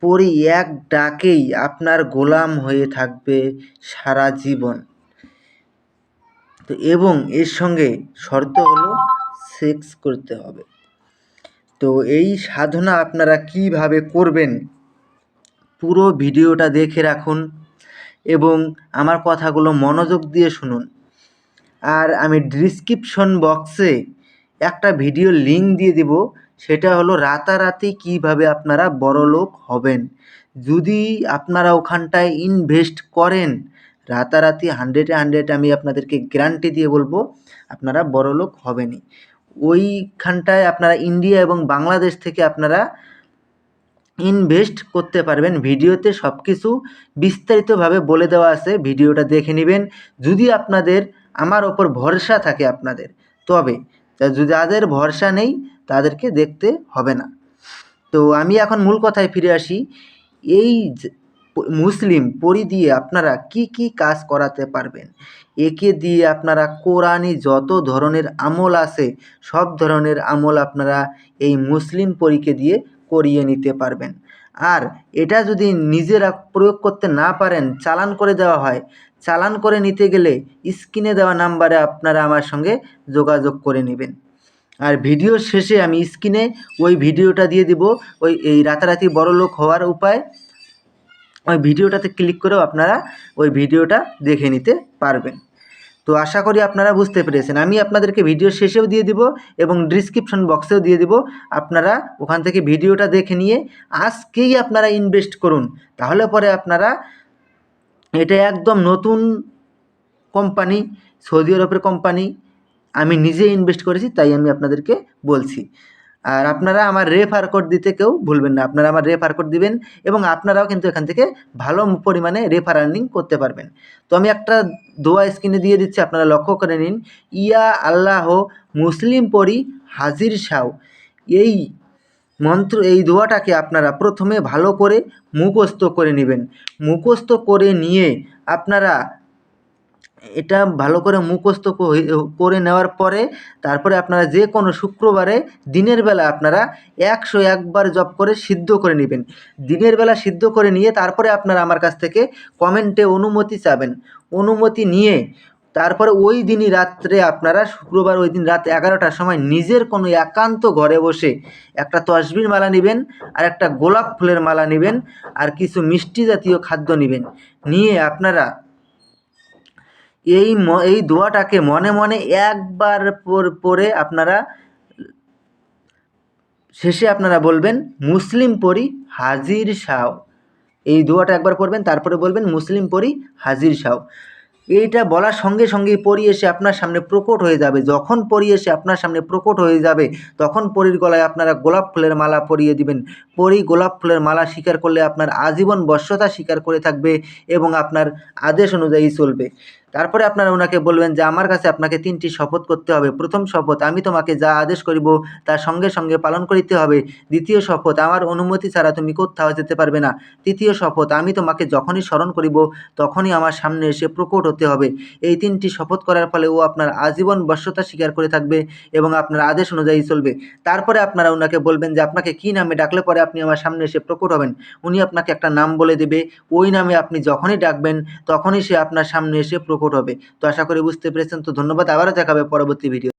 পরী এক ডাকেই আপনার গোলাম হয়ে থাকবে সারা জীবন। তো এবং এর সঙ্গে শর্ত হলো সেক্স করতে হবে। তো এই সাধনা আপনারা কিভাবে করবেন পুরো ভিডিওটা দেখে রাখুন এবং আমার কথাগুলো মনোযোগ দিয়ে শুনুন। আর আমি ডিসক্রিপশন বক্সে একটা ভিডিও লিঙ্ক দিয়ে দেব, সেটা হলো রাতারাতি কিভাবে আপনারা বড়লোক হবেন। যদি আপনারা ওখানটায় ইনভেস্ট করেন রাতারাতি 100-এ 100 আমি আপনাদেরকে গ্যারান্টি দিয়ে বলবো আপনারা বড়লোক হবেনই। ওইখানটায় আপনারা ইন্ডিয়া এবং বাংলাদেশ থেকে আপনারা ইনভেস্ট করতে পারবেন। ভিডিওতে সব কিছু বিস্তারিতভাবে বলে দেওয়া আছে, ভিডিওটা দেখে নেবেন। যদি আপনাদের আমার ওপর ভরসা থাকে আপনাদের, তবে যাদের ভরসা নেই তাদেরকে দেখতে হবে না। তো আমি এখন মূল কথায় ফিরে আসি। এই মুসলিম পরী দিয়ে আপনারা কি কি কাজ করাতে পারবেন। একে দিয়ে আপনারা কোরআনি যত ধরনের আমল আছে সব ধরনের আমল আপনারা এই মুসলিম পরীকে দিয়ে করিয়ে নিতে পারবেন। আর এটা যদি নিজেরা প্রয়োগ করতে না পারেন, চালান করে দেওয়া হয়, চালান করে নিতে গেলে স্ক্রিনে দেওয়া নাম্বারে আপনারা আমার সঙ্গে যোগাযোগ করে নেবেন। আর ভিডিওর শেষে আমি স্ক্রিনে ওই ভিডিওটা দিয়ে দিব, এই রাতারাতি বড়লোক হওয়ার উপায়। ওই ভিডিওটাতে ক্লিক করেও আপনারা ওই ভিডিওটা দেখে নিতে পারবেন। তো আশা করি আপনারা বুঝতে পেরেছেন। আমি আপনাদেরকে ভিডিও শেষেও দিয়ে দিব এবং ডিসক্রিপশন বক্সেও দিয়ে দিব। আপনারা ওখান থেকে ভিডিওটা দেখে নিয়ে আজকেই আপনারা ইনভেস্ট করুন। তাহলে পরে আপনারা, এটা একদম নতুন কোম্পানি, সৌদি আরবের কোম্পানি, আমি নিজে ইনভেস্ট করেছি তাই আমি আপনাদেরকে বলছি। আর আপনারা আমার রেফার কোড দিতে কেউ ভুলবেন না। আপনারা আমার রেফার কোড দিবেন এবং আপনারাও কিন্তু এখান থেকে ভালো পরিমাণে রেফার আর্নিং করতে পারবেন। তো আমি একটা দোয়া স্ক্রিনে দিয়ে দিচ্ছি, আপনারা লক্ষ্য করে নিন। ইয়া আল্লাহ মুসলিম পরী হাজির শাও, এই মন্ত্র, এই দোয়াটাকে আপনারা প্রথমে ভালো করে মুখস্থ করে নেবেন। মুখস্থ করে নিয়ে আপনারা এটা ভালো করে মুখস্থ করে নেওয়ার পরে তারপরে আপনারা যে কোনো শুক্রবারে দিনের বেলা আপনারা 101 বার জপ করে সিদ্ধ করে নেবেন। দিনের বেলা সিদ্ধ করে নিয়ে তারপরে আপনারা আমার কাছ থেকে কমেন্টে অনুমতি চাবেন। অনুমতি নিয়ে তারপরে ওই দিনই রাত্রে আপনারা, শুক্রবার ওই দিন রাত 11টার সময় নিজের কোনো একান্ত ঘরে বসে একটা তসবির মালা নেবেন আর একটা গোলাপ ফুলের মালা নেবেন আর কিছু মিষ্টি জাতীয় খাদ্য নেবেন। নিয়ে আপনারা এই দোয়াটাকে মনে মনে একবার পরে আপনারা শেষে আপনারা বলবেন মুসলিম পরী হাজির শাও। এই দোয়াটা একবার পড়বেন, তারপরে বলবেন মুসলিম পরী হাজির শাও। এইটা বলার সঙ্গে সঙ্গেই পরী এসে আপনার সামনে প্রকট হয়ে যাবে। যখন পরী এসে আপনার সামনে প্রকট হয়ে যাবে তখন পরীর গলায় আপনারা গোলাপ ফুলের মালা পরিয়ে দিবেন। পরী গোলাপ ফুলের মালা স্বীকার করলে আপনার আজীবন বশ্যতা স্বীকার করে থাকবে এবং আপনার আদেশ অনুযায়ী চলবে। তারপরে আপনারা ওনাকে বলবেন যে আমার কাছে আপনাকে 3টি শপথ করতে হবে। প্রথম শপথ, আমি তোমাকে যা আদেশ করিব তার সঙ্গে সঙ্গে পালন করিতে হবে। দ্বিতীয় শপথ, আমার অনুমতি ছাড়া তুমি কোথাও যেতে পারবে না। তৃতীয় শপথ, আমি তোমাকে যখনই স্মরণ করিব তখনই আমার সামনে এসে প্রকট হতে হবে। এই 3টি শপথ করার ফলে ও আপনার আজীবন বশ্যতা স্বীকার করে থাকবে এবং আপনার আদেশ অনুযায়ী চলবে। তারপরে আপনারা ওনাকে বলবেন যে আপনাকে কী নামে ডাকলে পরে আপনি আমার সামনে এসে প্রকট হবেন। উনি আপনাকে একটা নাম বলে দেবে, ওই নামে আপনি যখনই ডাকবেন তখনই সে আপনার সামনে এসে প্রকট হবে। তো আশা করি বুঝতে পেরেছেন। তো ধন্যবাদ, আবারও দেখা হবে পরবর্তী ভিডিও।